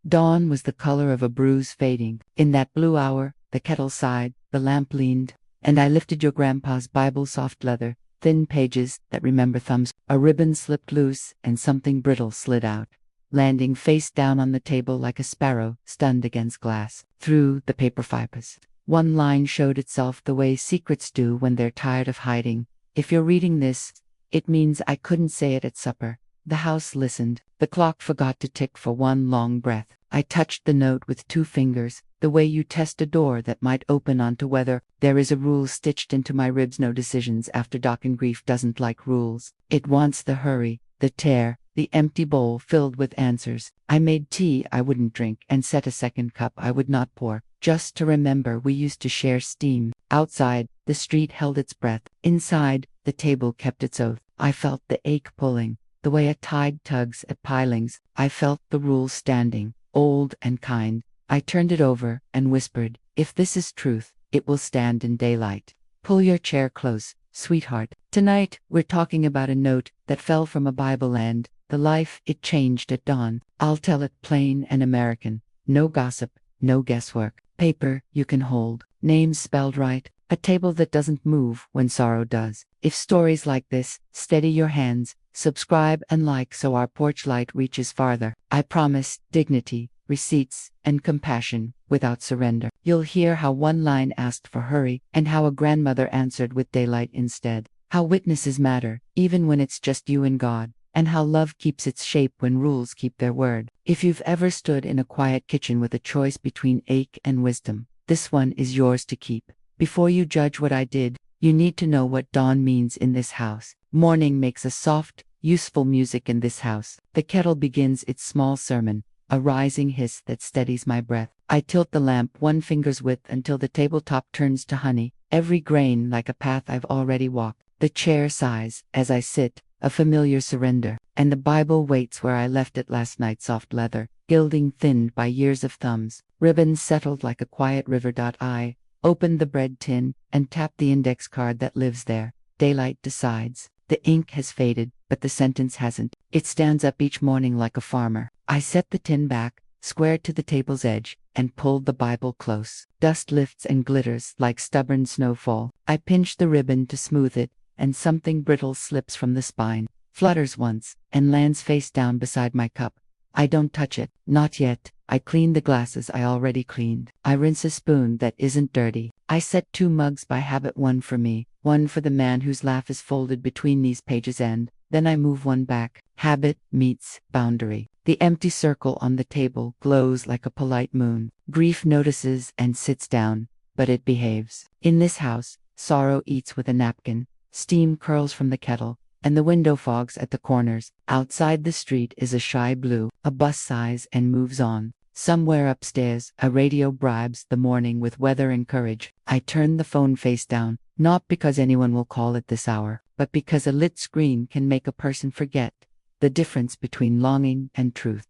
Dawn was the color of a bruise fading. In that blue hour, the kettle sighed, the lamp leaned, and I lifted your grandpa's Bible, soft leather, thin pages that remember thumbs. A ribbon slipped loose and something brittle slid out, landing face down on the table like a sparrow stunned against glass. Through the paper fibers, one line showed itself the way secrets do when they're tired of hiding. If you're reading this, it means I couldn't say it at supper. The house listened. The clock forgot to tick for one long breath. I touched the note with 2 fingers, the way you test a door that might open onto weather. There is a rule stitched into my ribs: no decisions after dark, and grief doesn't like rules. It wants the hurry, the tear, the empty bowl filled with answers. I made tea I wouldn't drink and set a second cup I would not pour, just to remember we used to share steam. Outside, the street held its breath. Inside, the table kept its oath. I felt the ache pulling, the way a tide tugs at pilings. I felt the rule standing, old and kind. I turned it over and whispered, if this is truth, it will stand in daylight. Pull your chair close, sweetheart. Tonight, we're talking about a note that fell from a Bible and the life it changed at dawn. I'll tell it plain and American. No gossip, no guesswork. Paper you can hold, names spelled right, a table that doesn't move when sorrow does. If stories like this steady your hands, subscribe and like so our porch light reaches farther. I promise dignity, receipts, and compassion without surrender. You'll hear how one line asked for hurry and how a grandmother answered with daylight instead. How witnesses matter, even when it's just you and God. And how love keeps its shape when rules keep their word. If you've ever stood in a quiet kitchen with a choice between ache and wisdom, this one is yours to keep. Before you judge what I did, you need to know what dawn means in this house. Morning makes a soft, useful music in this house. The kettle begins its small sermon, a rising hiss that steadies my breath. I tilt the lamp 1 finger's width until the tabletop turns to honey, every grain like a path I've already walked. The chair sighs as I sit, a familiar surrender, and the Bible waits where I left it last night, soft leather, gilding thinned by years of thumbs. Ribbons settled like a quiet river. I opened the bread tin and tapped the index card that lives there. Daylight decides. The ink has faded, but the sentence hasn't. It stands up each morning like a farmer. I set the tin back, squared to the table's edge, and pulled the Bible close. Dust lifts and glitters like stubborn snowfall. I pinch the ribbon to smooth it, and something brittle slips from the spine, flutters once, and lands face down beside my cup. I don't touch it, not yet. I clean the glasses I already cleaned. I rinse a spoon that isn't dirty. I set 2 mugs by habit, one for me, one for the man whose laugh is folded between these pages, and then I move one back. Habit meets boundary. The empty circle on the table glows like a polite moon. Grief notices and sits down, but it behaves. In this house, sorrow eats with a napkin. Steam curls from the kettle, and the window fogs at the corners. Outside, the street is a shy blue. A bus sighs and moves on. Somewhere upstairs, a radio bribes the morning with weather and courage. I turn the phone face down, not because anyone will call at this hour, but because a lit screen can make a person forget the difference between longing and truth.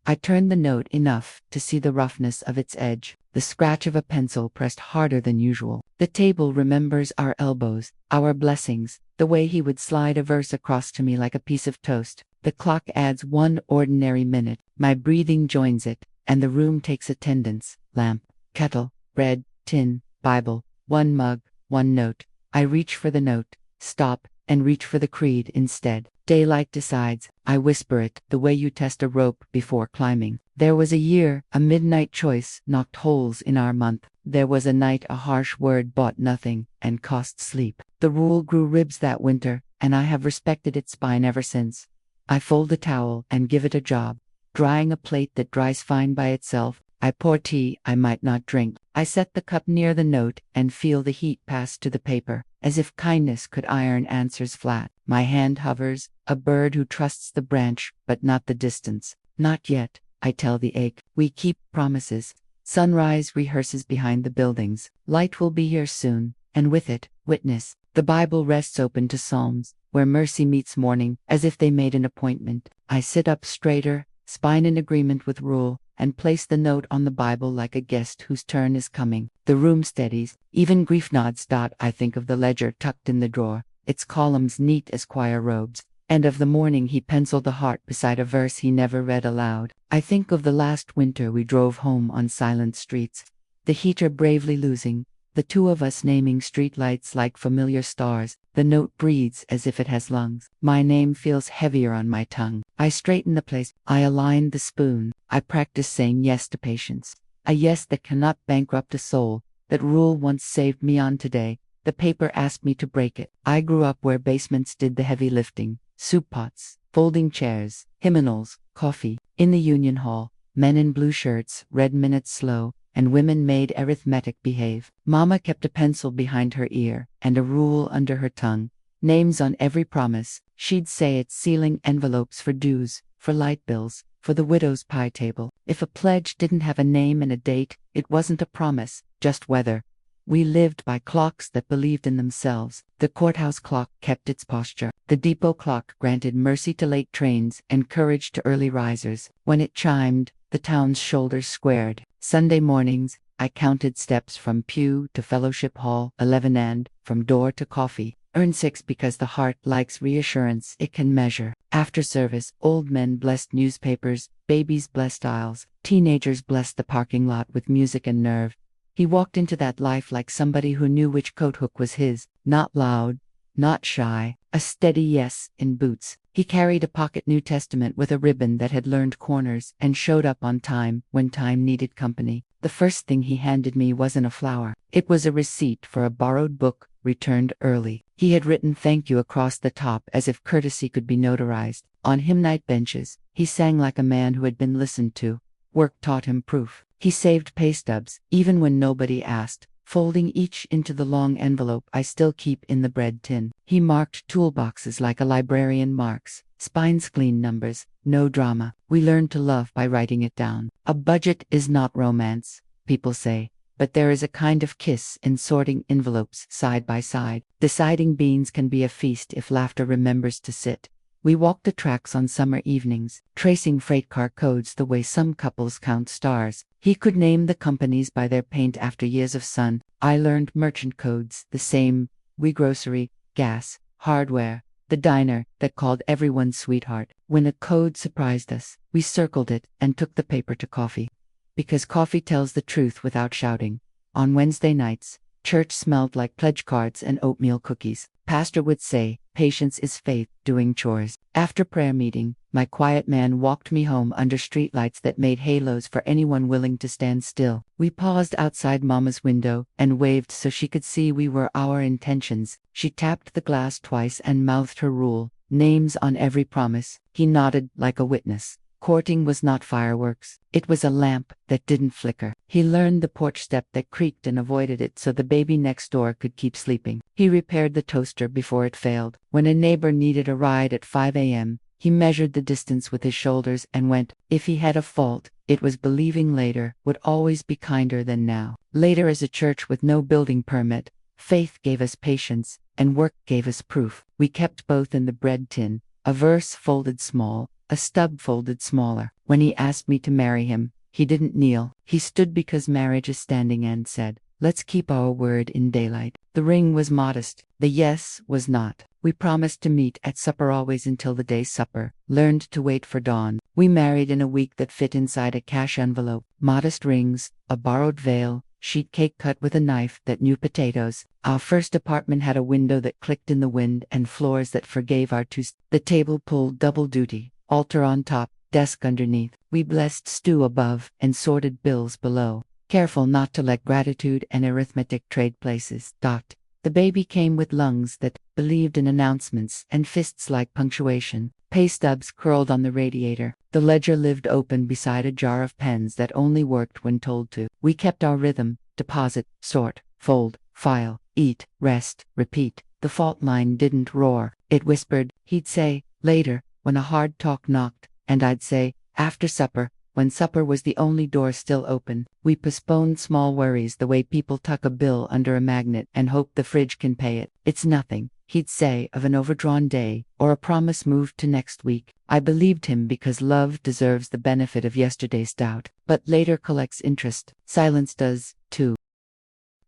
I turn the note enough to see the roughness of its edge, the scratch of a pencil pressed harder than usual. The table remembers our elbows, our blessings, the way he would slide a verse across to me like a piece of toast. The clock adds 1 ordinary minute, my breathing joins it, and the room takes attendance. Lamp, kettle, bread, tin, Bible, 1 mug, 1 note. I reach for the note, stop, and reach for the creed instead. Daylight decides. I whisper it, the way you test a rope before climbing. There was a year, a midnight choice knocked holes in our month. There was a night a harsh word bought nothing and cost sleep. The rule grew ribs that winter, and I have respected its spine ever since. I fold a towel and give it a job, drying a plate that dries fine by itself. I pour tea I might not drink. I set the cup near the note and feel the heat pass to the paper, as if kindness could iron answers flat. My hand hovers, a bird who trusts the branch but not the distance. Not yet, I tell the ache. We keep promises. Sunrise rehearses behind the buildings. Light will be here soon, and with it, witness. The Bible rests open to Psalms, where mercy meets mourning, as if they made an appointment. I sit up straighter, spine in agreement with rule, and place the note on the Bible like a guest whose turn is coming. The room steadies, even grief nods. I think of the ledger tucked in the drawer, its columns neat as choir robes, And of the morning he penciled a heart beside a verse he never read aloud. I think of the last winter we drove home on silent streets, the heater bravely losing, the two of us naming streetlights like familiar stars. The note breathes as if it has lungs. My name feels heavier on my tongue. I straighten the place. I align the spoon. I practice saying yes to patience. A yes that cannot bankrupt a soul. That rule once saved me on today. The paper asked me to break it. I grew up where basements did the heavy lifting. Soup pots, folding chairs, hymnals, coffee. In the union hall, men in blue shirts read minutes slow, and women made arithmetic behave. Mama kept a pencil behind her ear, and a rule under her tongue. Names on every promise. She'd say it's sealing envelopes for dues, for light bills, for the widow's pie table. If a pledge didn't have a name and a date, it wasn't a promise, just weather. We lived by clocks that believed in themselves. The courthouse clock kept its posture. The depot clock granted mercy to late trains and courage to early risers. When it chimed, the town's shoulders squared. Sunday mornings, I counted steps from pew to fellowship hall, 11, and from door to coffee. Earned 6 because the heart likes reassurance it can measure. After service, old men blessed newspapers, babies blessed aisles, teenagers blessed the parking lot with music and nerve. He walked into that life like somebody who knew which coat hook was his, not loud, not shy, a steady yes in boots. He carried a pocket New Testament with a ribbon that had learned corners and showed up on time when time needed company. The first thing he handed me wasn't a flower. It was a receipt for a borrowed book, returned early. He had written thank you across the top as if courtesy could be notarized. On hymn night benches, he sang like a man who had been listened to. Work taught him proof. He saved pay stubs, even when nobody asked, folding each into the long envelope I still keep in the bread tin. He marked toolboxes like a librarian marks, spines clean numbers, no drama. We learned to love by writing it down. A budget is not romance, people say, but there is a kind of kiss in sorting envelopes side by side. Deciding beans can be a feast if laughter remembers to sit. We walked the tracks on summer evenings, tracing freight car codes the way some couples count stars. He could name the companies by their paint after years of sun. I learned merchant codes, the same: we grocery, gas, hardware, the diner that called everyone sweetheart. When a code surprised us, we circled it and took the paper to coffee. Because coffee tells the truth without shouting. On Wednesday nights, church smelled like pledge cards and oatmeal cookies. Pastor would say, patience is faith, doing chores. After prayer meeting, my quiet man walked me home under streetlights that made halos for anyone willing to stand still. We paused outside Mama's window and waved so she could see we were our intentions. She tapped the glass twice and mouthed her rule, names on every promise. He nodded like a witness. Courting was not fireworks. It was a lamp that didn't flicker. He learned the porch step that creaked and avoided it so the baby next door could keep sleeping. He repaired the toaster before it failed. When a neighbor needed a ride at 5 a.m., he measured the distance with his shoulders and went. If he had a fault, it was believing later would always be kinder than now. Later, as a church with no building permit, faith gave us patience, and work gave us proof. We kept both in the bread tin, a verse folded small, a stub folded smaller. When he asked me to marry him, he didn't kneel. He stood because marriage is standing and said, let's keep our word in daylight. The ring was modest. The yes was not. We promised to meet at supper always until the day's supper, learned to wait for dawn. We married in a week that fit inside a cash envelope. Modest rings, a borrowed veil, sheet cake cut with a knife that knew potatoes. Our first apartment had a window that clicked in the wind and floors that forgave our two. The table pulled double duty. Altar on top, desk underneath. We blessed stew above and sorted bills below. Careful not to let gratitude and arithmetic trade places. The baby came with lungs that believed in announcements and fists like punctuation. Pay stubs curled on the radiator. The ledger lived open beside a jar of pens that only worked when told to. We kept our rhythm: deposit, sort, fold, file, eat, rest, repeat. The fault line didn't roar. It whispered. He'd say, later, when a hard talk knocked, and I'd say, after supper, when supper was the only door still open. We postponed small worries the way people tuck a bill under a magnet and hope the fridge can pay it. It's nothing, he'd say of an overdrawn day, or a promise moved to next week. I believed him because love deserves the benefit of yesterday's doubt, but later collects interest. Silence does, too.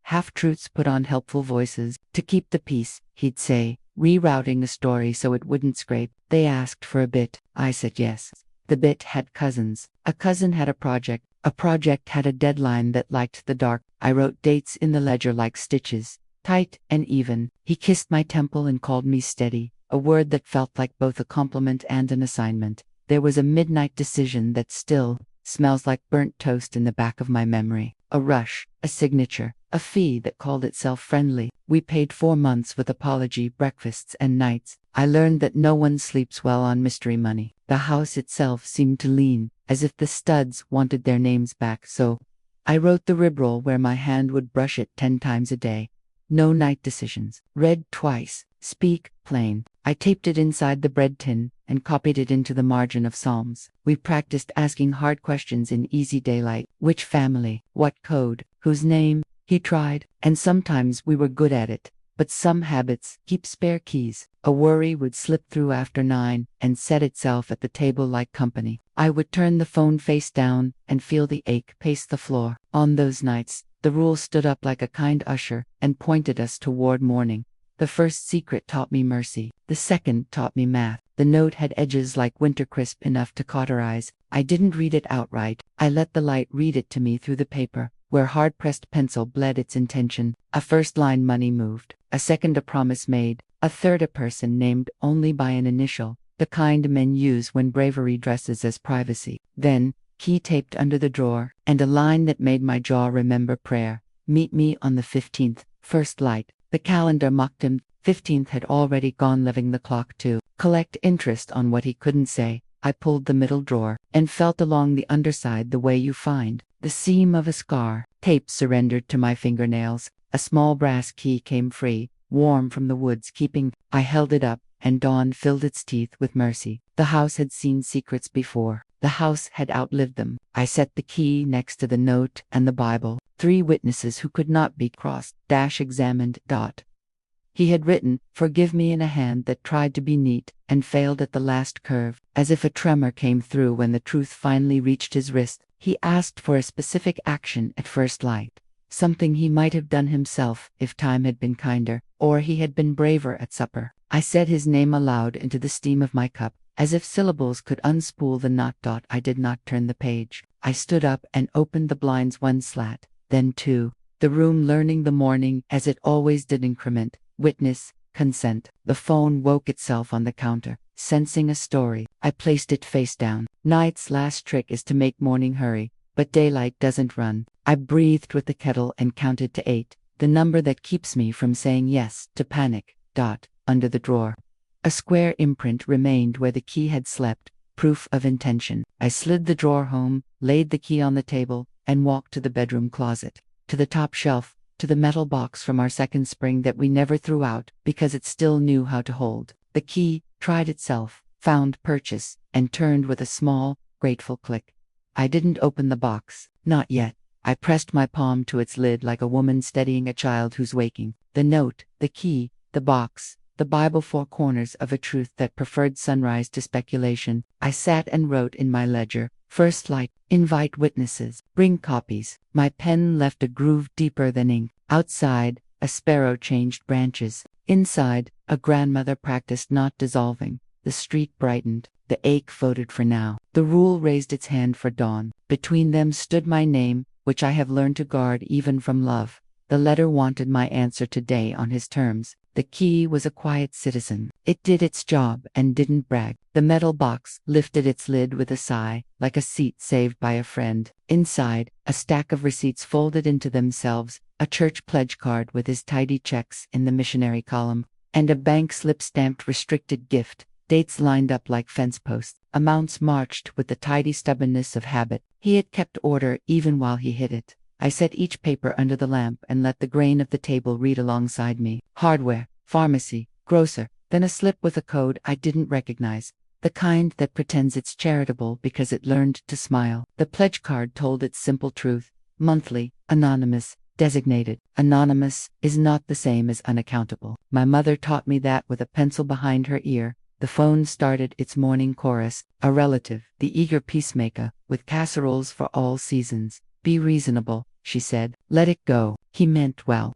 Half-truths put on helpful voices. To keep the peace, he'd say, rerouting a story so it wouldn't scrape. They asked for a bit. I said yes. The bit had cousins. A cousin had a project. A project had a deadline that liked the dark. I wrote dates in the ledger like stitches, tight and even. He kissed my temple and called me steady, a word that felt like both a compliment and an assignment. There was a midnight decision that still smells like burnt toast in the back of my memory. A rush, a signature, a fee that called itself friendly. We paid 4 months with apology, breakfasts and nights. I learned that no one sleeps well on mystery money. The house itself seemed to lean, as if the studs wanted their names back, so I wrote the ribroll where my hand would brush it 10 times a day. No night decisions. Read twice. Speak plain. I taped it inside the bread tin and copied it into the margin of Psalms. We practiced asking hard questions in easy daylight. Which family? What code? Whose name? He tried, and sometimes we were good at it. But some habits, keep spare keys. A worry would slip through after 9 and set itself at the table like company. I would turn the phone face down and feel the ache pace the floor. On those nights, the rule stood up like a kind usher and pointed us toward morning. The first secret taught me mercy. The second taught me math. The note had edges like winter crisp enough to cauterize. I didn't read it outright. I let the light read it to me through the paper, where hard-pressed pencil bled its intention. A first line money moved, a second a promise made, a third a person named only by an initial, the kind men use when bravery dresses as privacy. Then, key taped under the drawer, and a line that made my jaw remember prayer. Meet me on the 15th, first light. The calendar mocked him. 15th had already gone, leaving the clock to collect interest on what he couldn't say. I pulled the middle drawer and felt along the underside the way you find the seam of a scar. Tape surrendered to my fingernails. A small brass key came free, warm from the woods keeping. I held it up, and dawn filled its teeth with mercy. The house had seen secrets before. The house had outlived them. I set the key next to the note and the Bible. 3 witnesses who could not be crossed. Examined. He had written, "Forgive me," in a hand that tried to be neat and failed at the last curve. As if a tremor came through when the truth finally reached his wrist. He asked for a specific action at first light. Something he might have done himself if time had been kinder, or he had been braver at supper. I said his name aloud into the steam of my cup. As if syllables could unspool the knot. I did not turn the page. I stood up and opened the blinds 1 slat, then 2. The room learning the morning as it always did. Increment, witness, consent. The phone woke itself on the counter, sensing a story. I placed it face down. Night's last trick is to make morning hurry, but daylight doesn't run. I breathed with the kettle and counted to 8, the number that keeps me from saying yes to panic. Under the drawer. A square imprint remained where the key had slept, proof of intention. I slid the drawer home, laid the key on the table, and walked to the bedroom closet, to the top shelf, to the metal box from our second spring that we never threw out because it still knew how to hold. The key tried itself, found purchase, and turned with a small, grateful click. I didn't open the box, not yet. I pressed my palm to its lid like a woman steadying a child who's waking. The note, the key, the box, the Bible, 4 corners of a truth that preferred sunrise to speculation. I sat and wrote in my ledger. First light, invite witnesses, bring copies. My pen left a groove deeper than ink. Outside, a sparrow changed branches. Inside, a grandmother practiced not dissolving. The street brightened. The ache voted for now. The rule raised its hand for dawn. Between them stood my name, which I have learned to guard even from love. The letter wanted my answer today on his terms. The key was a quiet citizen. It did its job and didn't brag. The metal box lifted its lid with a sigh, like a seat saved by a friend. Inside, a stack of receipts folded into themselves, a church pledge card with his tidy checks in the missionary column, and a bank slip stamped restricted gift, dates lined up like fence posts. Amounts marched with the tidy stubbornness of habit. He had kept order even while he hid it. I set each paper under the lamp and let the grain of the table read alongside me. Hardware, pharmacy, grocer, then a slip with a code I didn't recognize. The kind that pretends it's charitable because it learned to smile. The pledge card told its simple truth. Monthly, anonymous, designated. Anonymous is not the same as unaccountable. My mother taught me that with a pencil behind her ear. The phone started its morning chorus. A relative, the eager peacemaker, with casseroles for all seasons. Be reasonable, she said. Let it go. He meant well.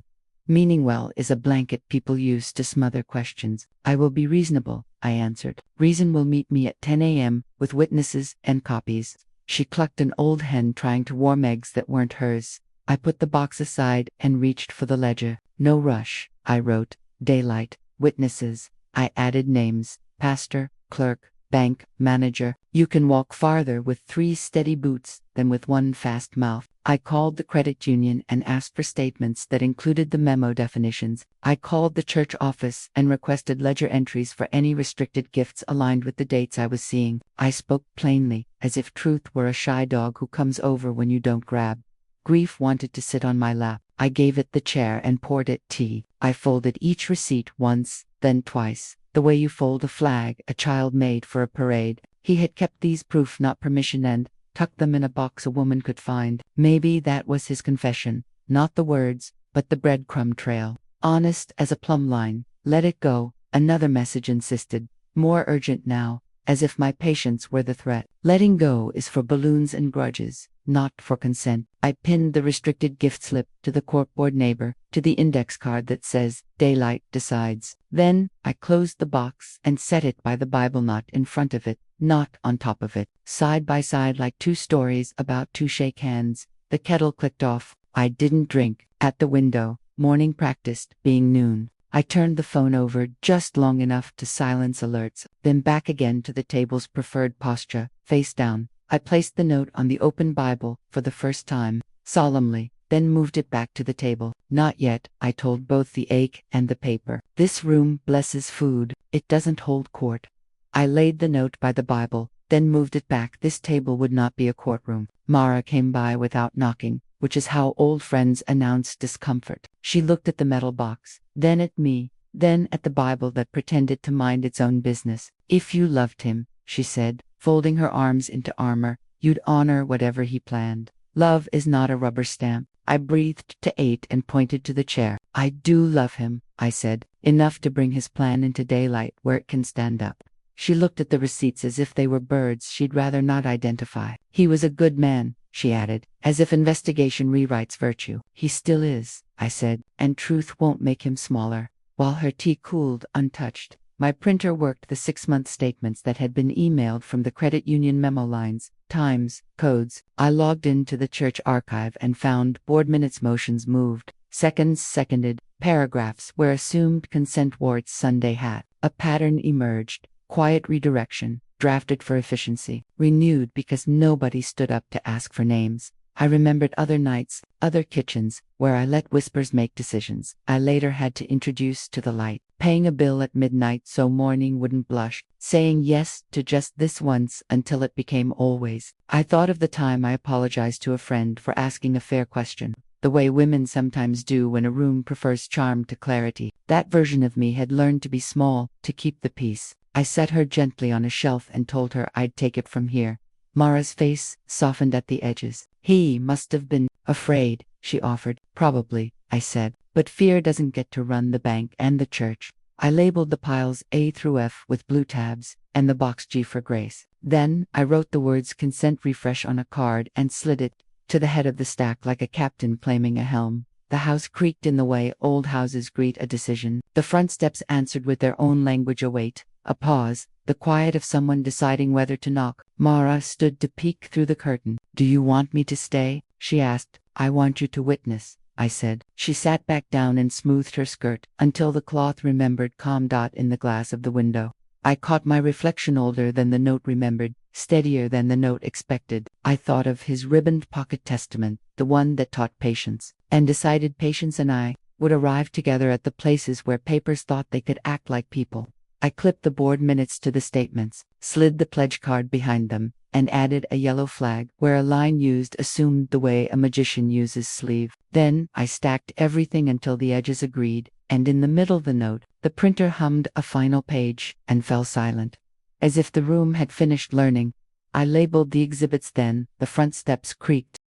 Meaning-well is a blanket people use to smother questions. I will be reasonable, I answered. Reason will meet me at 10 a.m. with witnesses and copies. She clucked an old hen trying to warm eggs that weren't hers. I put the box aside and reached for the ledger. No rush, I wrote. Daylight, witnesses. I added names: pastor, clerk, bank manager. You can walk farther with 3 steady boots than with 1 fast mouth. I called the credit union and asked for statements that included the memo definitions. I called the church office and requested ledger entries for any restricted gifts aligned with the dates I was seeing. I spoke plainly, as if truth were a shy dog who comes over when you don't grab. Grief wanted to sit on my lap. I gave it the chair and poured it tea. I folded each receipt once, then twice, the way you fold a flag a child made for a parade. He had kept these proof not permission and tucked them in a box a woman could find. Maybe that was his confession, not the words, but the breadcrumb trail. Honest as a plumb line. Let it go, another message insisted, more urgent now, as if my patience were the threat. Letting go is for balloons and grudges, not for consent. I pinned the restricted gift slip to the corkboard neighbor, to the index card that says, Daylight decides. Then, I closed the box and set it by the Bible, not in front of it, not on top of it. Side by side like 2 stories about to shake hands. The kettle clicked off. I didn't drink. At the window, morning practiced, being noon. I turned the phone over just long enough to silence alerts, then back again to the table's preferred posture, face down. I placed the note on the open Bible for the first time, solemnly, then moved it back to the table. Not yet, I told both the ache and the paper. This room blesses food. It doesn't hold court. I laid the note by the Bible, then moved it back. This table would not be a courtroom. Mara came by without knocking, which is how old friends announce discomfort. She looked at the metal box, then at me, then at the Bible that pretended to mind its own business. If you loved him, she said, folding her arms into armor, you'd honor whatever he planned. Love is not a rubber stamp. I breathed to 8 and pointed to the chair. I do love him, I said, enough to bring his plan into daylight where it can stand up. She looked at the receipts as if they were birds she'd rather not identify. He was a good man, she added, as if investigation rewrites virtue. He still is, I said, and truth won't make him smaller. While her tea cooled untouched, my printer worked the 6-month statements that had been emailed from the credit union memo lines, times, codes. I logged into the church archive and found board minutes, motions moved, seconds seconded, paragraphs where assumed consent wore its Sunday hat. A pattern emerged, quiet redirection, drafted for efficiency, renewed because nobody stood up to ask for names. I remembered other nights, other kitchens, where I let whispers make decisions. I later had to introduce to the light, paying a bill at midnight so morning wouldn't blush, saying yes to just this once until it became always. I thought of the time I apologized to a friend for asking a fair question, the way women sometimes do when a room prefers charm to clarity. That version of me had learned to be small, to keep the peace. I set her gently on a shelf and told her I'd take it from here. Mara's face softened at the edges. He must have been afraid, she offered. Probably, I said, but fear doesn't get to run the bank and the church. I labeled the piles A through F with blue tabs, and the box G for Grace. Then, I wrote the words consent refresh on a card and slid it to the head of the stack like a captain claiming a helm. The house creaked in the way old houses greet a decision. The front steps answered with their own language. A wait, a pause, the quiet of someone deciding whether to knock. Mara stood to peek through the curtain. Do you want me to stay? She asked. I want you to witness, I said. She sat back down and smoothed her skirt until the cloth remembered calm dot in the glass of the window. I caught my reflection, older than the note remembered, steadier than the note expected. I thought of his ribboned pocket testament, the one that taught patience, and decided patience and I would arrive together at the places where papers thought they could act like people. I clipped the board minutes to the statements, slid the pledge card behind them, and added a yellow flag where a line used assumed the way a magician uses sleeve. Then, I stacked everything until the edges agreed, and in the middle of the note, the printer hummed a final page and fell silent. As if the room had finished learning, I labeled the exhibits. Then, the front steps creaked.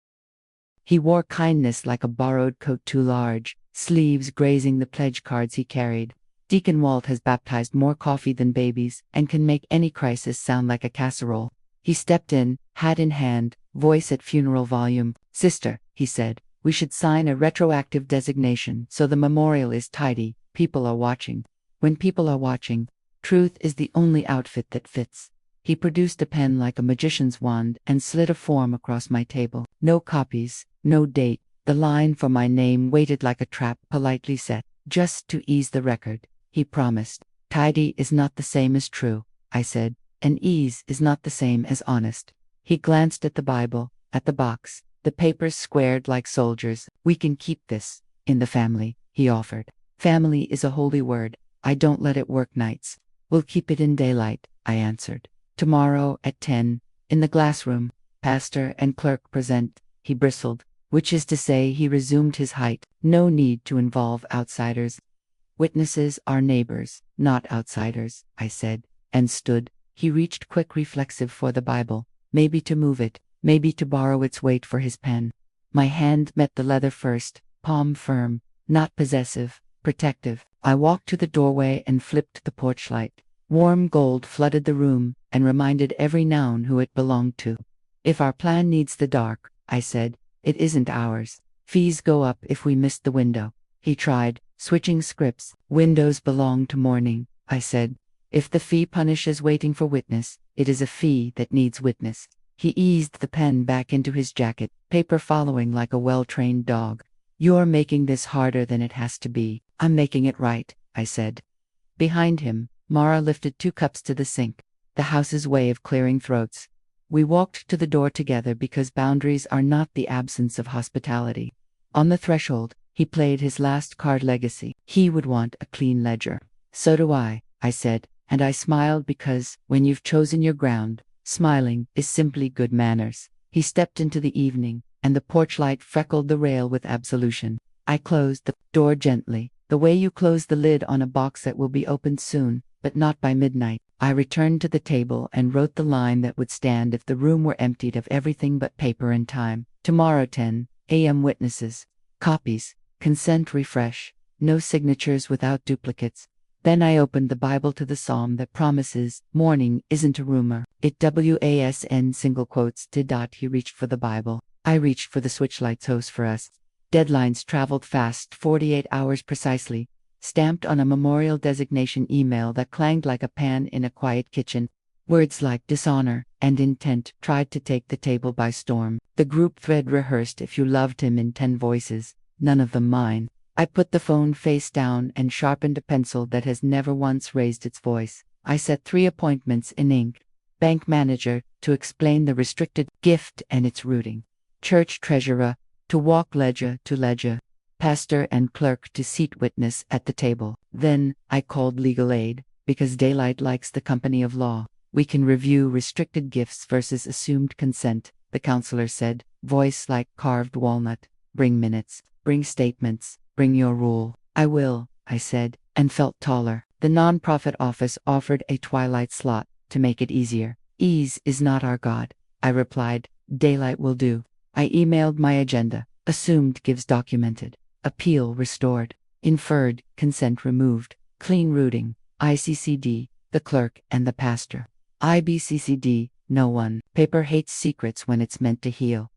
He wore kindness like a borrowed coat too large, sleeves grazing the pledge cards he carried. Deacon Walt has baptized more coffee than babies and can make any crisis sound like a casserole. He stepped in, hat in hand, voice at funeral volume. Sister, he said, We should sign a retroactive designation so the memorial is tidy. People are watching. When people are watching, truth is the only outfit that fits. He produced a pen like a magician's wand and slid a form across my table. No copies, no date. The line for my name waited like a trap politely set, just to ease the record. He promised. Tidy is not the same as true, I said, and ease is not the same as honest. He glanced at the Bible, at the box, the papers squared like soldiers. We can keep this in the family, he offered. Family is a holy word. I don't let it work nights. We'll keep it in daylight, I answered. Tomorrow at 10, in the glass room, pastor and clerk present. He bristled, which is to say he resumed his height. No need to involve outsiders. Witnesses are neighbors, not outsiders, I said, and stood. He reached quick reflexive for the Bible, maybe to move it, maybe to borrow its weight for his pen. My hand met the leather first, palm firm, not possessive, protective. I walked to the doorway and flipped the porch light. Warm gold flooded the room and reminded every noun who it belonged to. If our plan needs the dark, I said, it isn't ours. Fees go up if we missed the window. He tried, switching scripts. Windows belong to morning, I said. If the fee punishes waiting for witness, it is a fee that needs witness. He eased the pen back into his jacket, paper following like a well-trained dog. You're making this harder than it has to be. I'm making it right, I said. Behind him, Mara lifted 2 cups to the sink, the house's way of clearing throats. We walked to the door together because boundaries are not the absence of hospitality. On the threshold, he played his last card legacy. He would want a clean ledger. So do I said, and I smiled because, when you've chosen your ground, smiling is simply good manners. He stepped into the evening, and the porch light freckled the rail with absolution. I closed the door gently, the way you close the lid on a box that will be opened soon, but not by midnight. I returned to the table and wrote the line that would stand if the room were emptied of everything but paper and time. Tomorrow 10 a.m. witnesses. Copies. Consent refresh. No signatures without duplicates. Then I opened the Bible to the psalm that promises, morning isn't a rumor. It wasn single quotes did. He reached for the Bible. I reached for the switchlights hose for us. Deadlines traveled fast, 48 hours precisely, stamped on a memorial designation email that clanged like a pan in a quiet kitchen. Words like dishonor and intent tried to take the table by storm. The group thread rehearsed if you loved him in 10 voices, none of them mine. I put the phone face down and sharpened a pencil that has never once raised its voice. I set 3 appointments in ink. Bank manager, to explain the restricted gift and its routing. Church treasurer, to walk ledger to ledger. Pastor and clerk to seat witness at the table. Then, I called legal aid, because daylight likes the company of law. We can review restricted gifts versus assumed consent, the counselor said, voice like carved walnut. Bring minutes, bring statements, bring your rule. I will, I said, and felt taller. The nonprofit office offered a twilight slot to make it easier. Ease is not our God, I replied. Daylight will do. I emailed my agenda. Assumed gives documented. Appeal restored. Inferred, consent removed. Clean routing. ICCD, the clerk and the pastor. IBCCD, no one. Paper hates secrets when it's meant to heal.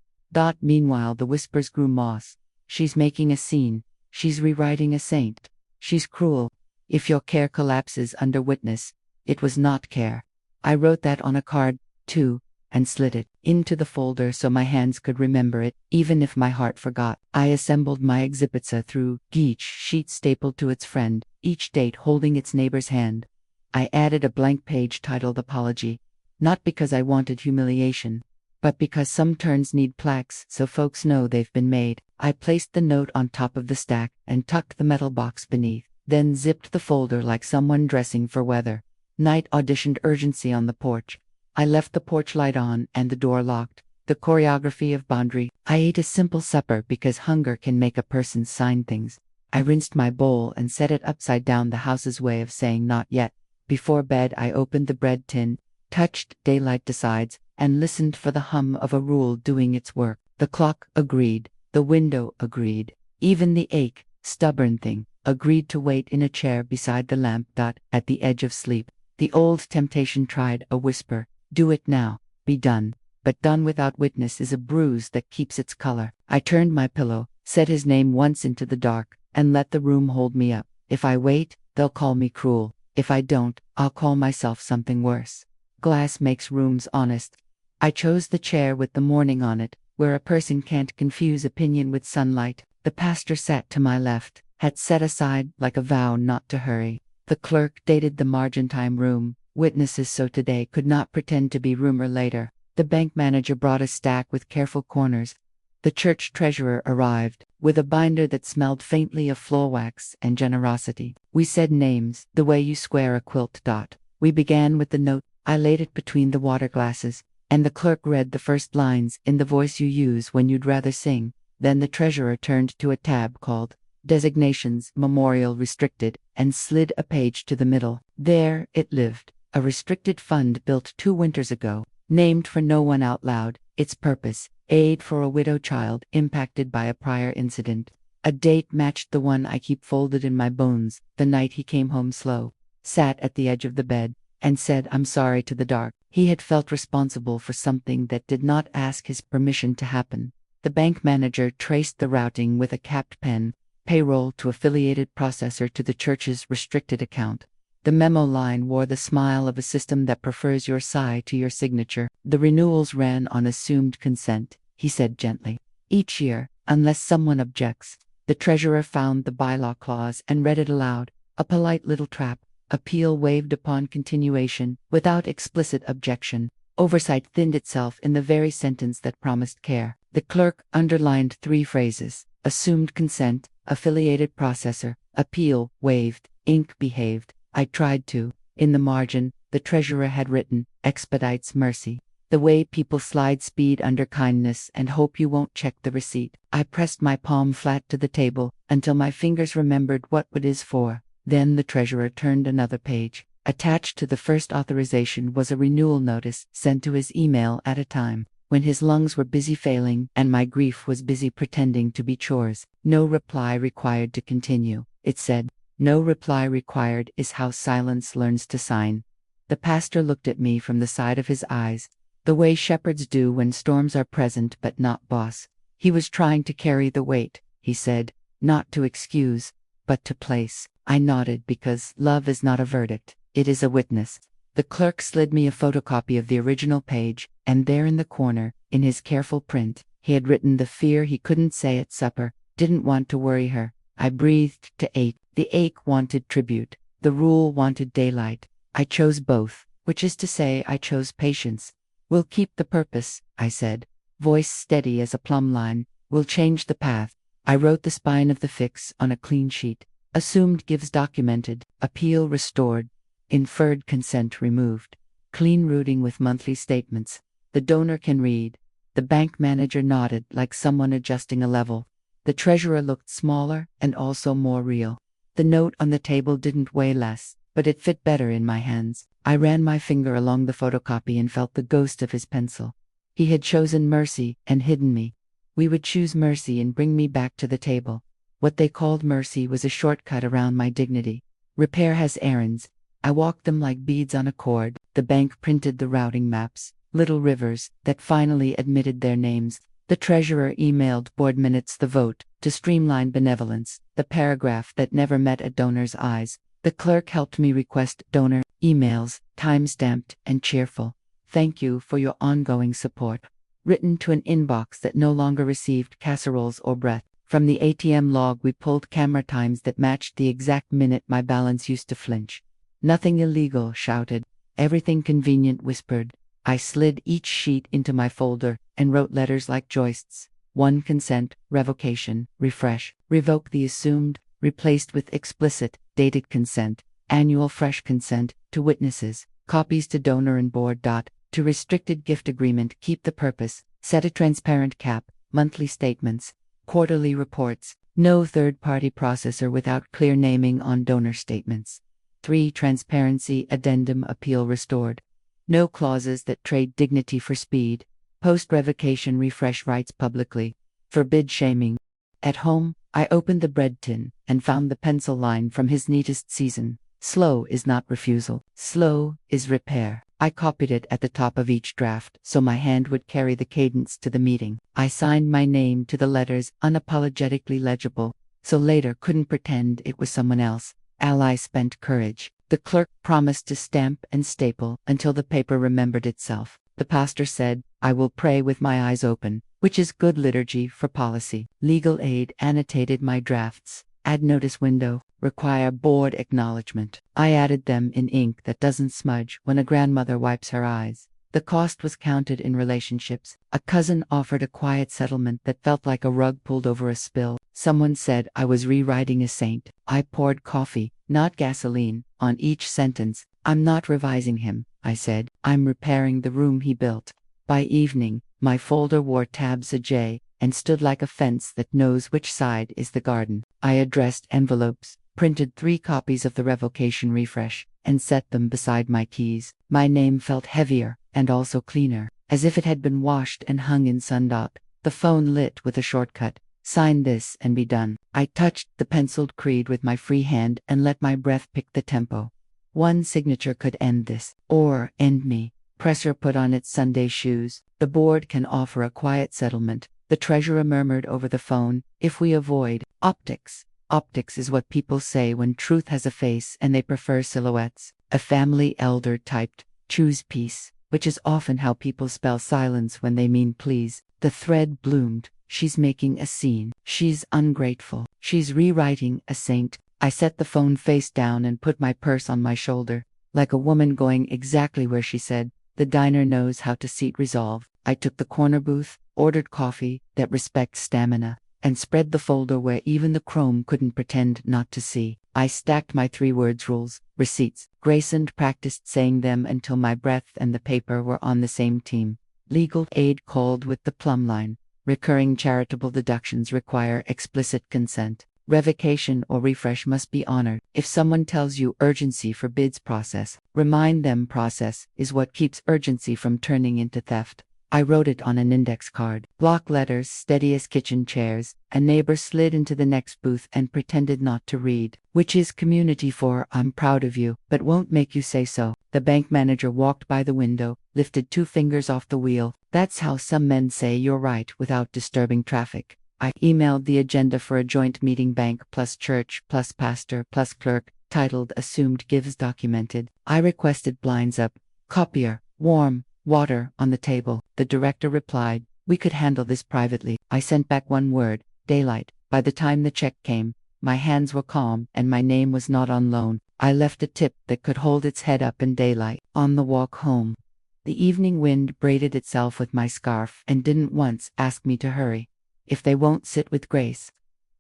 Meanwhile the whispers grew moss. She's making a scene. She's rewriting a saint. She's cruel. If your care collapses under witness, it was not care. I wrote that on a card, too, and slid it into the folder so my hands could remember it, even if my heart forgot. I assembled my exhibits through each sheet stapled to its friend, each date holding its neighbor's hand. I added a blank page titled Apology, not because I wanted humiliation, but because some turns need plaques so folks know they've been made. I placed the note on top of the stack and tucked the metal box beneath, then zipped the folder like someone dressing for weather. Night auditioned urgency on the porch. I left the porch light on and the door locked. The choreography of boundary. I ate a simple supper because hunger can make a person sign things. I rinsed my bowl and set it upside down, the house's way of saying not yet. Before bed I opened the bread tin, touched Daylight Decides, and listened for the hum of a rule doing its work. The clock agreed. The window agreed. Even the ache, stubborn thing, agreed to wait in a chair beside the lamp. At the edge of sleep, the old temptation tried a whisper. Do it now. Be done. But done without witness is a bruise that keeps its color. I turned my pillow, said his name once into the dark, and let the room hold me up. If I wait, they'll call me cruel. If I don't, I'll call myself something worse. Glass makes rooms honest. I chose the chair with the morning on it, where a person can't confuse opinion with sunlight. The pastor sat to my left, had set aside like a vow not to hurry. The clerk dated the Margentine room. Witnesses so today could not pretend to be rumor later. The bank manager brought a stack with careful corners. The church treasurer arrived, with a binder that smelled faintly of floor wax and generosity. We said names, the way you square a quilt dot. We began with the note. I laid it between the water glasses, and the clerk read the first lines in the voice you use when you'd rather sing. Then the treasurer turned to a tab called Designations, Memorial Restricted, and slid a page to the middle. There it lived, a restricted fund built 2 winters ago, named for no one out loud, its purpose, aid for a widow child impacted by a prior incident. A date matched the one I keep folded in my bones, the night he came home slow, sat at the edge of the bed, and said I'm sorry to the dark. He had felt responsible for something that did not ask his permission to happen. The bank manager traced the routing with a capped pen, payroll to affiliated processor to the church's restricted account. The memo line wore the smile of a system that prefers your sigh to your signature. The renewals ran on assumed consent, he said gently. Each year, unless someone objects. The treasurer found the bylaw clause and read it aloud. A polite little trap. Appeal waived upon continuation, without explicit objection. Oversight thinned itself in the very sentence that promised care. The clerk underlined 3 phrases. Assumed consent, affiliated processor, appeal, waived, ink behaved. I tried to. In the margin, the treasurer had written, expedites mercy. The way people slide speed under kindness and hope you won't check the receipt. I pressed my palm flat to the table, until my fingers remembered what it is for. Then the treasurer turned another page. Attached to the first authorization was a renewal notice, sent to his email at a time, when his lungs were busy failing and my grief was busy pretending to be chores. No reply required to continue, it said. No reply required is how silence learns to sign. The pastor looked at me from the side of his eyes, the way shepherds do when storms are present but not boss. He was trying to carry the weight, he said, not to excuse, but to place. I nodded because love is not a verdict, it is a witness. The clerk slid me a photocopy of the original page, and there in the corner, in his careful print, he had written the fear he couldn't say at supper, didn't want to worry her. I breathed to 8. The ache wanted tribute. The rule wanted daylight. I chose both, which is to say I chose patience. We'll keep the purpose, I said, voice steady as a plumb line. We'll change the path. I wrote the spine of the fix on a clean sheet. Assumed gives documented. Appeal restored. Inferred consent removed. Clean routing with monthly statements. The donor can read. The bank manager nodded like someone adjusting a level. The treasurer looked smaller and also more real. The note on the table didn't weigh less, but it fit better in my hands. I ran my finger along the photocopy and felt the ghost of his pencil. He had chosen mercy and hidden me. We would choose mercy and bring me back to the table. What they called mercy was a shortcut around my dignity. Repair has errands. I walked them like beads on a cord. The bank printed the routing maps, little rivers, that finally admitted their names. The treasurer emailed board minutes the vote, to streamline benevolence, the paragraph that never met a donor's eyes. The clerk helped me request donor emails, time-stamped and cheerful. Thank you for your ongoing support. Written to an inbox that no longer received casseroles or breath. From the ATM log we pulled camera times that matched the exact minute my balance used to flinch. Nothing illegal, shouted. Everything convenient, whispered. I slid each sheet into my folder and wrote letters like joists. 1 consent, revocation, refresh, revoke the assumed, replaced with explicit, dated consent, annual fresh consent, to witnesses, copies to donor and board. To restricted gift agreement, keep the purpose, set a transparent cap, monthly statements, quarterly reports, no third-party processor without clear naming on donor statements. 3. Transparency, addendum, appeal restored. No clauses that trade dignity for speed. Post-revocation refresh rights publicly. Forbid shaming. At home, I opened the bread tin and found the pencil line from his neatest season. Slow is not refusal. Slow is repair. I copied it at the top of each draft so my hand would carry the cadence to the meeting. I signed my name to the letters unapologetically legible, so later couldn't pretend it was someone else. Ally spent courage. The clerk promised to stamp and staple until the paper remembered itself. The pastor said, "I will pray with my eyes open," which is good liturgy for policy. Legal aid annotated my drafts. Add notice window. Require board acknowledgement. I added them in ink that doesn't smudge when a grandmother wipes her eyes. The cost was counted in relationships. A cousin offered a quiet settlement that felt like a rug pulled over a spill. Someone said I was rewriting a saint. I poured coffee, not gasoline, on each sentence. "I'm not revising him," I said. "I'm repairing the room he built." By evening, my folder wore tabs ajar and stood like a fence that knows which side is the garden. I addressed envelopes, printed 3 copies of the revocation refresh, and set them beside my keys. My name felt heavier and also cleaner, as if it had been washed and hung in sundock. The phone lit with a shortcut. "Sign this and be done." I touched the penciled creed with my free hand and let my breath pick the tempo. One signature could end this, or end me. Pressure put on its Sunday shoes. "The board can offer a quiet settlement," the treasurer murmured over the phone, "if we avoid optics." Optics is what people say when truth has a face and they prefer silhouettes. A family elder typed, "Choose peace," which is often how people spell silence when they mean please. The thread bloomed. She's making a scene. She's ungrateful. She's rewriting a saint. I set the phone face down and put my purse on my shoulder. Like a woman going exactly where she said, "The diner knows how to seat resolve." I took the corner booth, ordered coffee that respects stamina, and spread the folder where even the chrome couldn't pretend not to see. I stacked my 3 words rules, receipts. Grayson practiced saying them until my breath and the paper were on the same team. Legal aid called with the plumb line. Recurring charitable deductions require explicit consent. Revocation or refresh must be honored. If someone tells you urgency forbids process, remind them process is what keeps urgency from turning into theft. I wrote it on an index card. Block letters steady as kitchen chairs. A neighbor slid into the next booth and pretended not to read. "Which is community for I'm proud of you, but won't make you say so." The bank manager walked by the window, lifted 2 fingers off the wheel. "That's how some men say you're right without disturbing traffic." I emailed the agenda for a joint meeting, bank plus church plus pastor plus clerk, titled Assumed Gives Documented. I requested blinds up, copier, warm, water on the table. The director replied, "We could handle this privately." I sent back 1 word, daylight. By the time the check came, my hands were calm and my name was not on loan. I left a tip that could hold its head up in daylight. On the walk home, the evening wind braided itself with my scarf and didn't once ask me to hurry. If they won't sit with grace,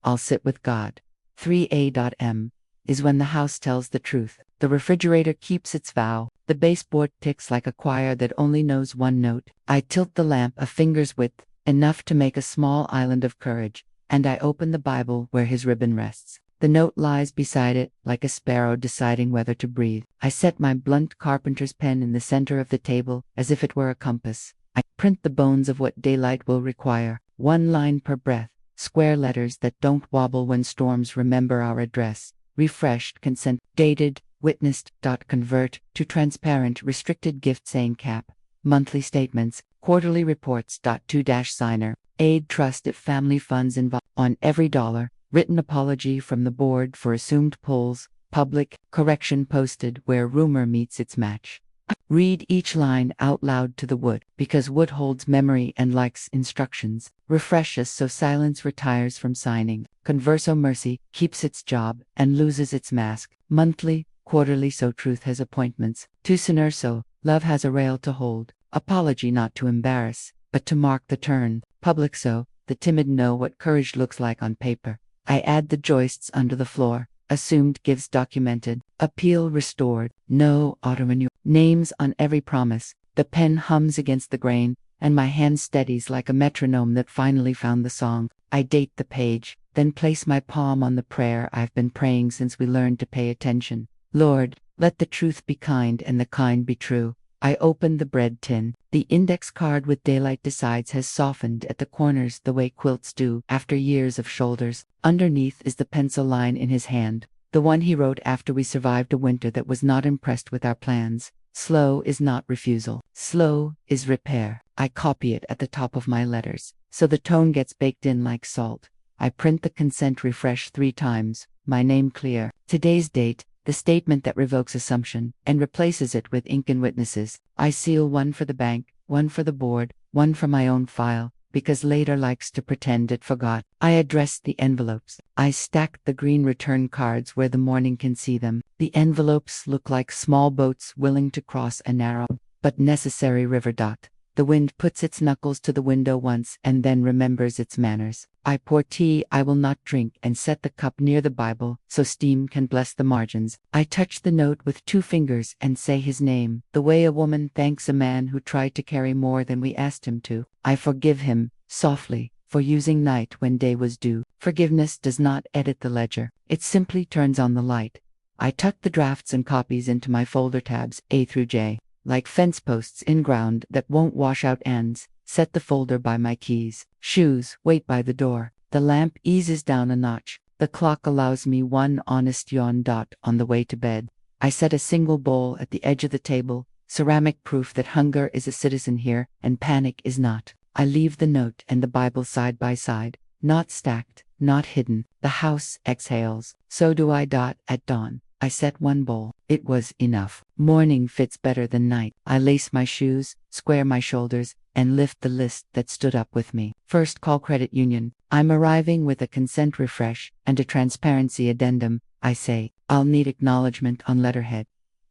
I'll sit with God. 3A.M. is when the house tells the truth. The refrigerator keeps its vow. The baseboard ticks like a choir that only knows 1 note. I tilt the lamp a finger's width, enough to make a small island of courage, and I open the Bible where his ribbon rests. The note lies beside it, like a sparrow deciding whether to breathe. I set my blunt carpenter's pen in the center of the table, as if it were a compass. I print the bones of what daylight will require. 1 line per breath. Square letters that don't wobble when storms remember our address. Refreshed consent. Dated, witnessed. Convert to transparent restricted gift saying cap. Monthly statements. Quarterly reports. 2-signer. Aid trust if family funds involved. On every dollar. Written apology from the board for assumed pulls. Public correction posted where rumor meets its match. Read each line out loud to the wood, because wood holds memory and likes instructions. Refreshes so silence retires from signing. Converso mercy keeps its job and loses its mask. Monthly, quarterly so truth has appointments. Tuciner so love has a rail to hold. Apology not to embarrass, but to mark the turn. Public so the timid know what courage looks like on paper. I add the joists under the floor. Assumed gives documented. Appeal restored. No auto-renew. Names on every promise. The pen hums against the grain, and my hand steadies like a metronome that finally found the song. I date the page, then place my palm on the prayer I've been praying since we learned to pay attention. Lord, let the truth be kind and the kind be true. I open the bread tin. The index card with daylight decides has softened at the corners the way quilts do after years of shoulders. Underneath is the pencil line in his hand, the one he wrote after we survived a winter that was not impressed with our plans. Slow is not refusal. Slow is repair. I copy it at the top of my letters, so the tone gets baked in like salt. I print the consent refresh 3 times, my name clear, today's date, the statement that revokes assumption, and replaces it with ink and witnesses. I seal one for the bank, one for the board, one for my own file, because later likes to pretend it forgot. I addressed the envelopes. I stacked the green return cards where the morning can see them. The envelopes look like small boats willing to cross a narrow but necessary river. The wind puts its knuckles to the window once and then remembers its manners. I pour tea I will not drink and set the cup near the Bible so steam can bless the margins. I touch the note with 2 fingers and say his name, the way a woman thanks a man who tried to carry more than we asked him to. I forgive him, softly, for using night when day was due. Forgiveness does not edit the ledger, it simply turns on the light. I tuck the drafts and copies into my folder tabs A through J. Like fence posts in ground that won't wash out ends, set the folder by my keys. Shoes wait by the door. The lamp eases down a notch. The clock allows me one honest yawn. On the way to bed, I set a single bowl at the edge of the table, ceramic proof that hunger is a citizen here and panic is not. I leave the note and the Bible side by side, not stacked, not hidden. The house exhales. So do I. At dawn, I set 1 bowl. It was enough. Morning fits better than night. I lace my shoes, square my shoulders, and lift the list that stood up with me. First call credit union. I'm arriving with a consent refresh and a transparency addendum. I say, I'll need acknowledgement on letterhead.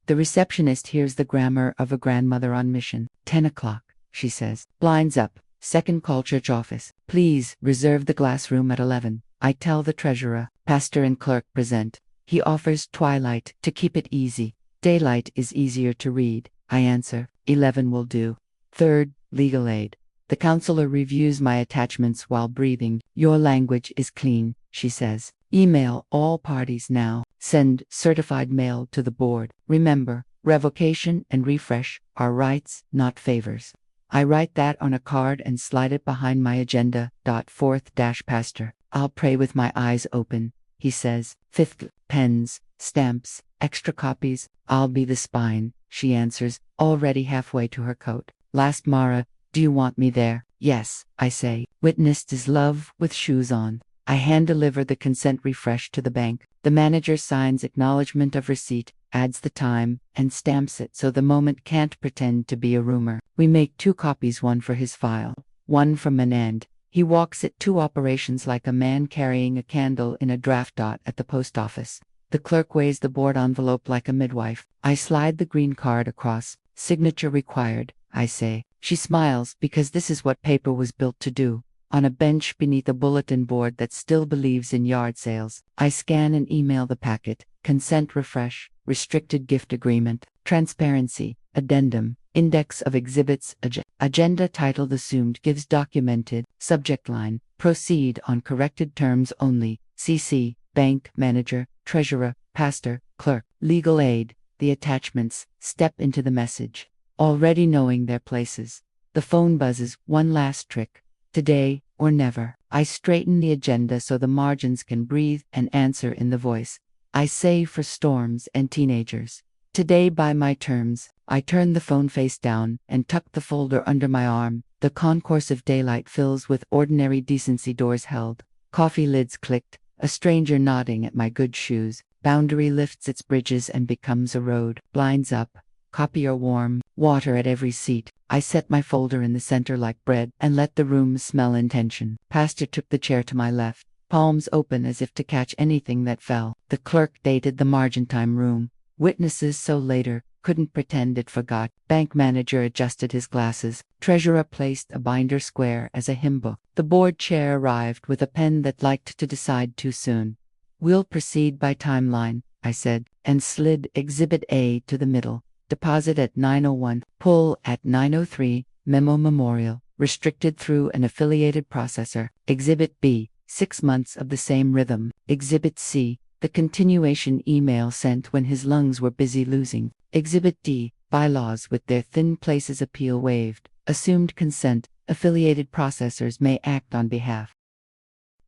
The receptionist hears the grammar of a grandmother on mission. 10 o'clock, she says. Blinds up. Second call church office. Please reserve the glass room at 11. I tell the treasurer. Pastor and clerk present. He offers twilight to keep it easy. Daylight is easier to read. I answer, 11 will do. Third, legal aid. The counselor reviews my attachments while breathing. Your language is clean, she says. Email all parties now. Send certified mail to the board. Remember, revocation and refresh are rights, not favors. I write that on a card and slide it behind my agenda. Fourth, pastor. I'll pray with my eyes open, he says. Fifth, pens, stamps, extra copies. I'll be the spine, she answers, already halfway to her coat. Last, Mara, do you want me there? Yes, I say. Witnessed his love with shoes on. I hand-deliver the consent refresh to the bank. The manager signs acknowledgement of receipt, adds the time, and stamps it so the moment can't pretend to be a rumor. We make 2 copies, one for his file, one from Manand. He walks it 2 operations like a man carrying a candle in a draft. At the post office, the clerk weighs the board envelope like a midwife. I slide the green card across. Signature required, I say. She smiles because this is what paper was built to do. On a bench beneath a bulletin board that still believes in yard sales, I scan and email the packet. Consent refresh, restricted gift agreement, transparency, addendum, index of exhibits, agenda titled assumed gives documented, subject line, proceed on corrected terms only, CC, bank manager, treasurer, pastor, clerk, legal aid. The attachments step into the message, already knowing their places. The phone buzzes. One last trick. Today or never. I straighten the agenda so the margins can breathe and answer in the voice. I say for storms and teenagers. Today by my terms. I turn the phone face down and tuck the folder under my arm. The concourse of daylight fills with ordinary decency. Doors held. Coffee lids clicked. A stranger nodding at my good shoes. Boundary lifts its bridges and becomes a road. Blinds up. Copier warm. Water at every seat. I set my folder in the center like bread and let the room smell intention. Pastor took the chair to my left, palms open as if to catch anything that fell. The clerk dated the margin time room. Witnesses so later couldn't pretend it forgot. Bank manager adjusted his glasses. Treasurer placed a binder square as a hymn book. The board chair arrived with a pen that liked to decide too soon. We'll proceed by timeline, I said, and slid Exhibit A to the middle. Deposit at 9:01, pull at 9:03, memo memorial, restricted through an affiliated processor. Exhibit B, 6 months of the same rhythm. Exhibit C, the continuation email sent when his lungs were busy losing. Exhibit D, bylaws with their thin places appeal waived. Assumed consent, affiliated processors may act on behalf.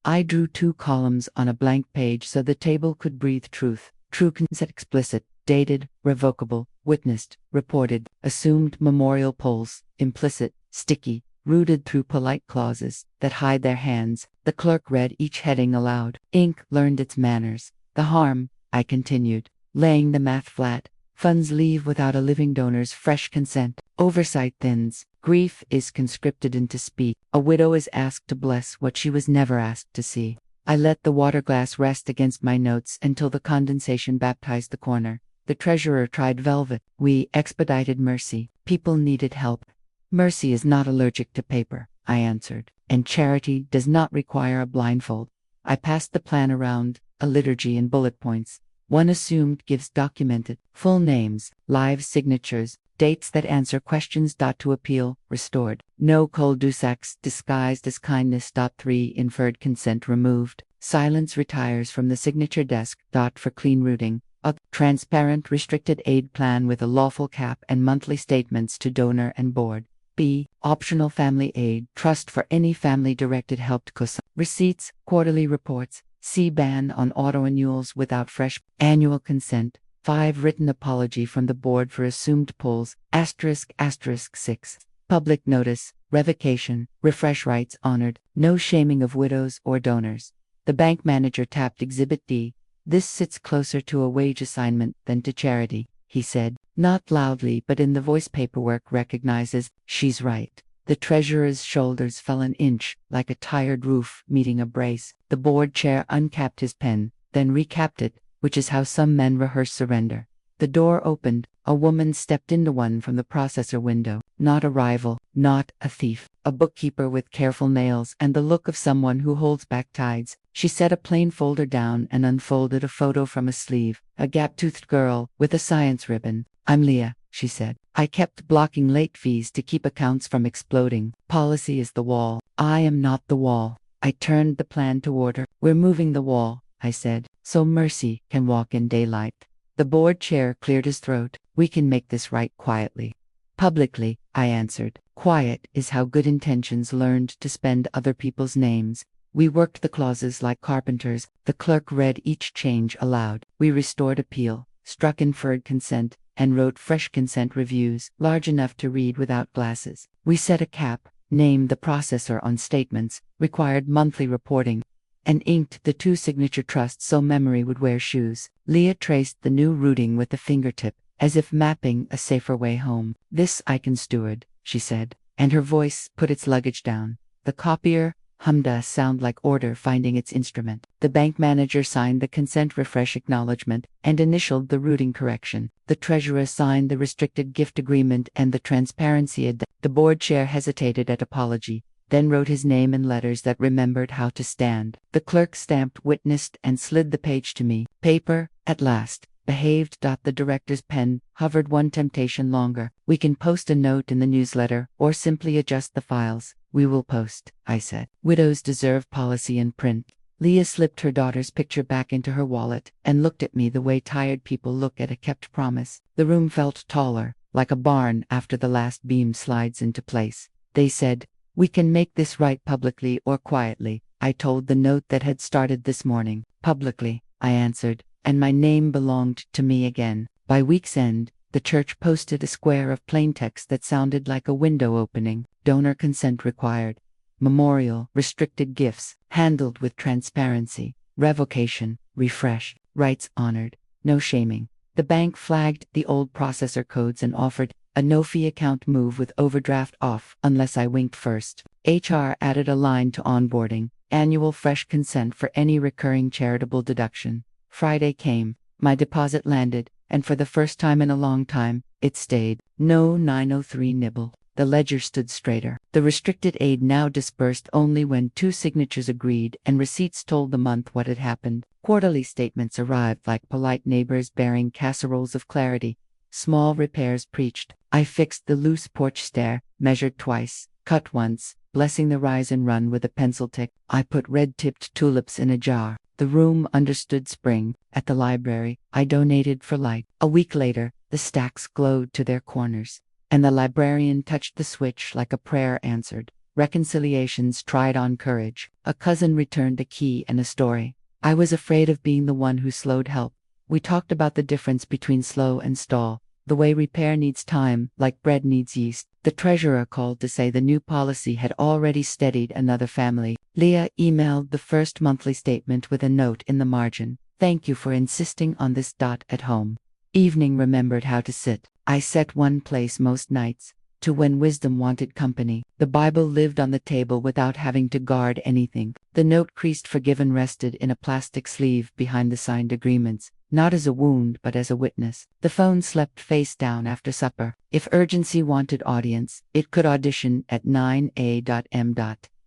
I drew 2 columns on a blank page so the table could breathe truth. True consent explicit, dated, revocable, witnessed, reported, assumed memorial polls, implicit, sticky, rooted through polite clauses that hide their hands. The clerk read each heading aloud. Ink learned its manners. The harm, I continued, laying the math flat. Funds leave without a living donor's fresh consent. Oversight thins. Grief is conscripted into speech. A widow is asked to bless what she was never asked to see. I let the water glass rest against my notes until the condensation baptized the corner. The treasurer tried velvet. We expedited mercy. People needed help. Mercy is not allergic to paper, I answered, and charity does not require a blindfold. I passed the plan around, a liturgy in bullet points. One assumed gives documented, full names, live signatures, dates that answer questions. To appeal, restored. No cul-de-sacs disguised as kindness. 3 Inferred consent removed. Silence retires from the signature desk. For clean routing. A transparent restricted aid plan with a lawful cap and monthly statements to donor and board. B. Optional family aid trust for any family-directed help. Receipts, quarterly reports. C. Ban on auto-renewals without fresh annual consent. 5. Written apology from the board for assumed polls. ***6. Public notice, revocation, refresh rights honored, no shaming of widows or donors. The bank manager tapped Exhibit D. This sits closer to a wage assignment than to charity, he said, not loudly but in the voice. Paperwork recognizes, she's right. The treasurer's shoulders fell an inch, like a tired roof meeting a brace. The board chair uncapped his pen, then recapped it, which is how some men rehearse surrender. The door opened. A woman stepped into one from the processor window. Not a rival, not a thief. A bookkeeper with careful nails and the look of someone who holds back tides. She set a plain folder down and unfolded a photo from a sleeve. A gap-toothed girl with a science ribbon. I'm Leah, she said. I kept blocking late fees to keep accounts from exploding. Policy is the wall. I am not the wall. I turned the plan toward her. We're moving the wall, I said, so Mercy can walk in daylight. The board chair cleared his throat. We can make this right quietly. Publicly, I answered. Quiet is how good intentions learned to spend other people's names. We worked the clauses like carpenters. The clerk read each change aloud. We restored appeal, struck inferred consent, and wrote fresh consent reviews, large enough to read without glasses. We set a cap, named the processor on statements, required monthly reporting, and inked the 2 signature trusts so memory would wear shoes. Leah traced the new routing with a fingertip, as if mapping a safer way home. This I can steward, she said, and her voice put its luggage down. The copier hummed a sound like order finding its instrument. The bank manager signed the consent refresh acknowledgement and initialed the routing correction. The treasurer signed the restricted gift agreement and the transparency addendum. The board chair hesitated at apology, then wrote his name in letters that remembered how to stand. The clerk stamped witnessed and slid the page to me. Paper, at last. Behaved. The director's pen hovered one temptation longer. We can post a note in the newsletter or simply adjust the files. We will post, I said. Widows deserve policy in print. Leah slipped her daughter's picture back into her wallet and looked at me the way tired people look at a kept promise. The room felt taller, like a barn after the last beam slides into place. They said, we can make this right publicly or quietly. I told the note that had started this morning. Publicly, I answered, and my name belonged to me again. By week's end, the church posted a square of plain text that sounded like a window opening. Donor consent required. Memorial, restricted gifts, handled with transparency. Revocation, refresh, rights honored, no shaming. The bank flagged the old processor codes and offered a no-fee account move with overdraft off unless I winked first. HR added a line to onboarding, annual fresh consent for any recurring charitable deduction. Friday came, my deposit landed, and for the first time in a long time, it stayed. No 903 nibble. The ledger stood straighter. The restricted aid now dispersed only when 2 signatures agreed and receipts told the month what had happened. Quarterly statements arrived like polite neighbors bearing casseroles of clarity. Small repairs preached. I fixed the loose porch stair, measured twice, cut once, blessing the rise and run with a pencil tick. I put red-tipped tulips in a jar. The room understood spring. At the library, I donated for light. A week later, the stacks glowed to their corners, and the librarian touched the switch like a prayer answered. Reconciliations tried on courage. A cousin returned a key and a story. I was afraid of being the one who slowed help. We talked about the difference between slow and stall. the way repair needs time, like bread needs yeast. The treasurer called to say the new policy had already steadied another family. Leah emailed the first monthly statement with a note in the margin. Thank you for insisting on this. At home. Evening remembered how to sit. I sat one place most nights, to when wisdom wanted company. The Bible lived on the table without having to guard anything. The note creased forgiven rested in a plastic sleeve behind the signed agreements, not as a wound but as a witness. The phone slept face down after supper. If urgency wanted audience, it could audition at 9 a.m.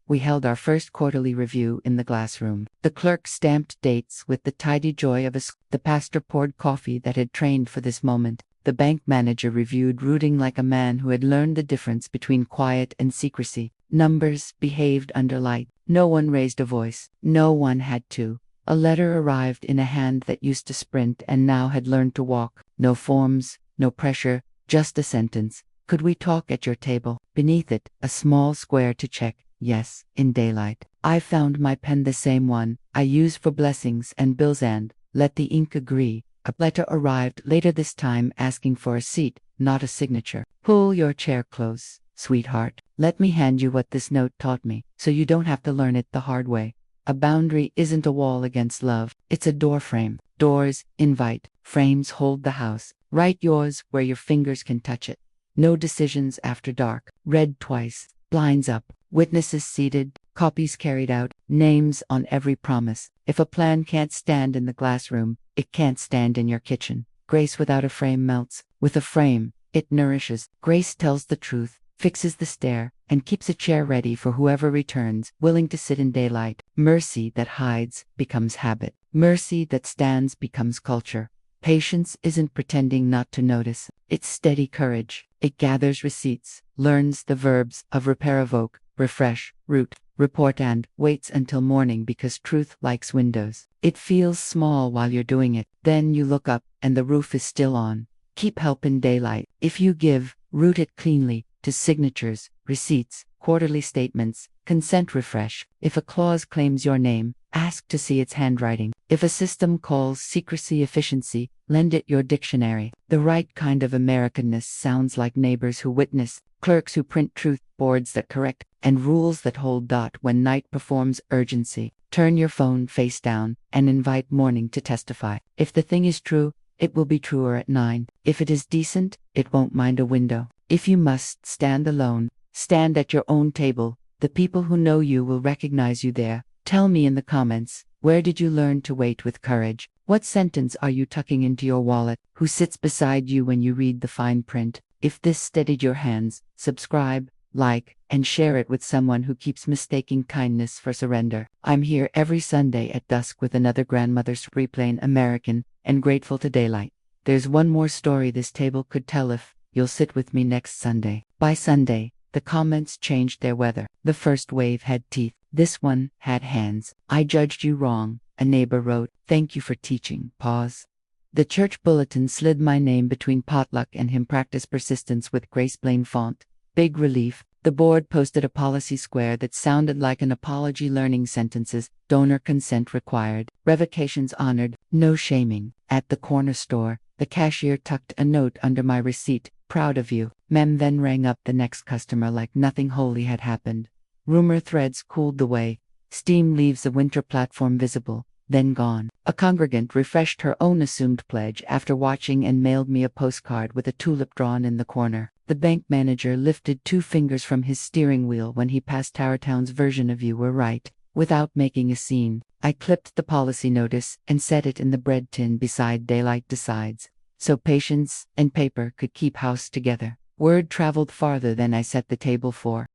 We held our first quarterly review in the glassroom. The clerk stamped dates with the tidy joy of the pastor poured coffee that had trained for this moment. The bank manager reviewed routing like a man who had learned the difference between quiet and secrecy. Numbers behaved under light. No one raised a voice. No one had to. A letter arrived in a hand that used to sprint and now had learned to walk. No forms, no pressure, just a sentence. Could we talk at your table? Beneath it, a small square to check. Yes, in daylight. I found my pen, the same one I use for blessings and bills, and let the ink agree. A letter arrived later, this time asking for a seat, not a signature. Pull your chair close, sweetheart. Let me hand you what this note taught me, so you don't have to learn it the hard way. A boundary isn't a wall against love, it's a door frame. Doors invite, frames hold the house. Write yours where your fingers can touch it. No decisions after dark. Read twice. Blinds up. Witnesses seated. Copies carried out. Names on every promise. If a plan can't stand in the glassroom, it can't stand in your kitchen. Grace without a frame melts. With a frame, it nourishes. Grace tells the truth, fixes the stare, and keeps a chair ready for whoever returns, willing to sit in daylight. Mercy that hides becomes habit. Mercy that stands becomes culture. Patience isn't pretending not to notice. It's steady courage. It gathers receipts, learns the verbs of repair, evoke, refresh, root, report, and waits until morning because truth likes windows. It feels small while you're doing it. Then you look up and the roof is still on. Keep help in daylight. If you give, root it cleanly to signatures, receipts, quarterly statements, consent, refresh. If a clause claims your name, ask to see its handwriting. If a system calls secrecy efficiency, lend it your dictionary. The right kind of Americanness sounds like neighbors who witness, clerks who print truth, boards that correct, and rules that hold. When night performs urgency, turn your phone face down and invite morning to testify. If the thing is true, it will be truer at 9. If it is decent, it won't mind a window. If you must stand alone, stand at your own table. The people who know you will recognize you there. Tell me in the comments, where did you learn to wait with courage? What sentence are you tucking into your wallet? Who sits beside you when you read the fine print? If this steadied your hands, subscribe, like, and share it with someone who keeps mistaking kindness for surrender. I'm here every Sunday at dusk with another grandmother's replaying American, and grateful to daylight. There's one more story this table could tell if you'll sit with me next Sunday. By Sunday, the comments changed their weather. The first wave had teeth. This one had hands. I judged you wrong, a neighbor wrote. Thank you for teaching. Pause. The church bulletin slid my name between potluck and him. Practice persistence with Grace Blaine font. Big relief. The board posted a policy square that sounded like an apology. Learning sentences. Donor consent required. Revocations honored. No shaming. At the corner store, the cashier tucked a note under my receipt. Proud of you. Mem then rang up the next customer like nothing holy had happened. Rumor threads cooled the way. Steam leaves the winter platform visible, then gone. A congregant refreshed her own assumed pledge after watching and mailed me a postcard with a tulip drawn in the corner. The bank manager lifted 2 fingers from his steering wheel when he passed Towertown's version of You Were Right. Without making a scene, I clipped the policy notice and set it in the bread tin beside Daylight Decides, so patience and paper could keep house together. Word traveled farther than I set the table for.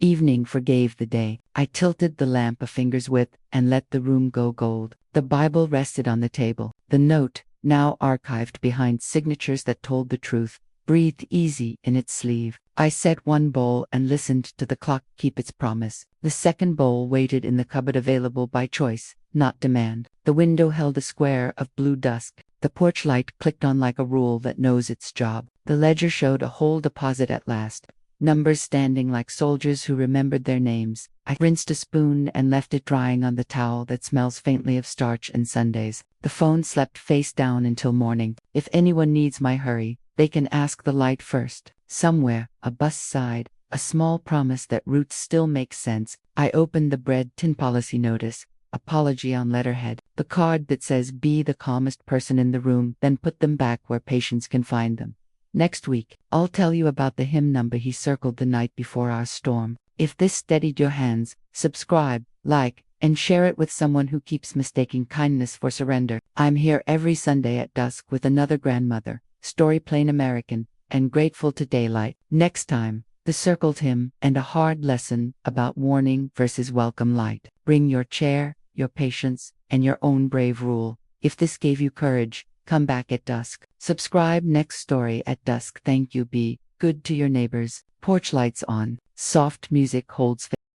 Evening forgave the day. I tilted the lamp a finger's width and let the room go gold. The Bible rested on the table. The note, now archived behind signatures that told the truth, breathed easy in its sleeve. I set one bowl and listened to the clock keep its promise. The second bowl waited in the cupboard, available by choice, not demand. The window held a square of blue dusk. The porch light clicked on like a rule that knows its job. The ledger showed a whole deposit at last. Numbers standing like soldiers who remembered their names. I rinsed a spoon and left it drying on the towel that smells faintly of starch and Sundays. The phone slept face down until morning. If anyone needs my hurry, They can ask the light first. Somewhere, a bus side, a small promise that roots still make sense. I opened the bread tin policy notice. Apology on letterhead. The card that says be the calmest person in the room, then put them back where patients can find them. Next week, I'll tell you about the hymn number he circled the night before our storm. If this steadied your hands, subscribe, like, and share it with someone who keeps mistaking kindness for surrender. I'm here every Sunday at dusk with another grandmother, story plain American, and grateful to daylight. Next time, the circled hymn and a hard lesson about warning versus welcome light. Bring your chair, your patience, and your own brave rule. If this gave you courage, come back at dusk. Subscribe next story at dusk. Thank you. Be good to your neighbors. Porch lights on. Soft music holds